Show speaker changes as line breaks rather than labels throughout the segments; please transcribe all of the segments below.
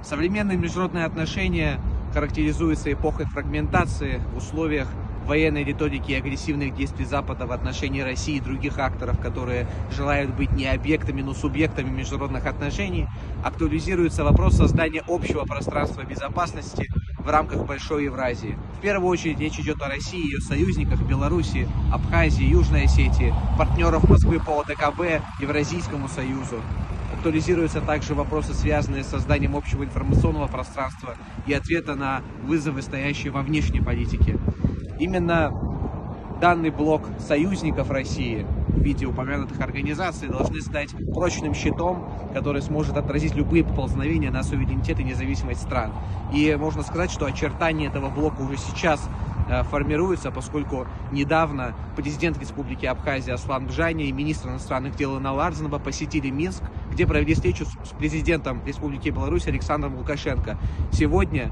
Современные международные отношения характеризуются эпохой фрагментации в условиях военной риторики и агрессивных действий Запада в отношении России и других акторов, которые желают быть не объектами, но субъектами международных отношений. Актуализируется вопрос создания общего пространства безопасности в рамках Большой Евразии. В первую очередь речь идет о России и ее союзниках Беларуси, Абхазии, Южной Осетии, партнеров Москвы по ОДКБ, Евразийскому союзу. Актуализируются также вопросы, связанные с созданием общего информационного пространства и ответа на вызовы, стоящие во внешней политике. Именно данный блок союзников России в виде упомянутых организаций должны стать прочным щитом, который сможет отразить любые поползновения на суверенитет и независимость стран. И можно сказать, что очертания этого блока уже сейчас формируются, поскольку недавно президент Республики Абхазия Аслан Бжаня и министр иностранных дел Инал Арзанова посетили Минск, где провели встречу с президентом Республики Беларусь Александром Лукашенко. Сегодня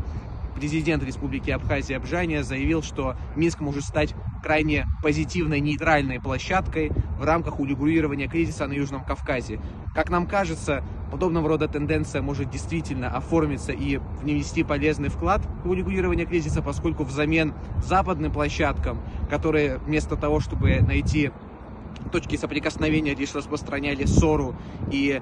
президент Республики Абхазия Бжаня заявил, что Минск может стать крайне позитивной, нейтральной площадкой в рамках урегулирования кризиса на Южном Кавказе. Как нам кажется, подобного рода тенденция может действительно оформиться и внести полезный вклад в урегулирование кризиса, поскольку взамен западным площадкам, которые вместо того, чтобы найти точки соприкосновения, лишь распространяли ссору и,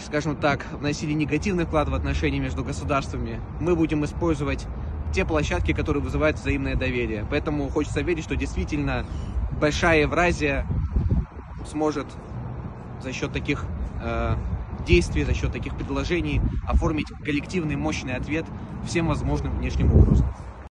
скажем так, вносили негативный вклад в отношения между государствами, мы будем использовать те площадки, которые вызывают взаимное доверие. Поэтому хочется верить, что действительно Большая Евразия сможет за счет таких действий, за счет таких предложений оформить коллективный мощный ответ всем возможным внешним угрозам.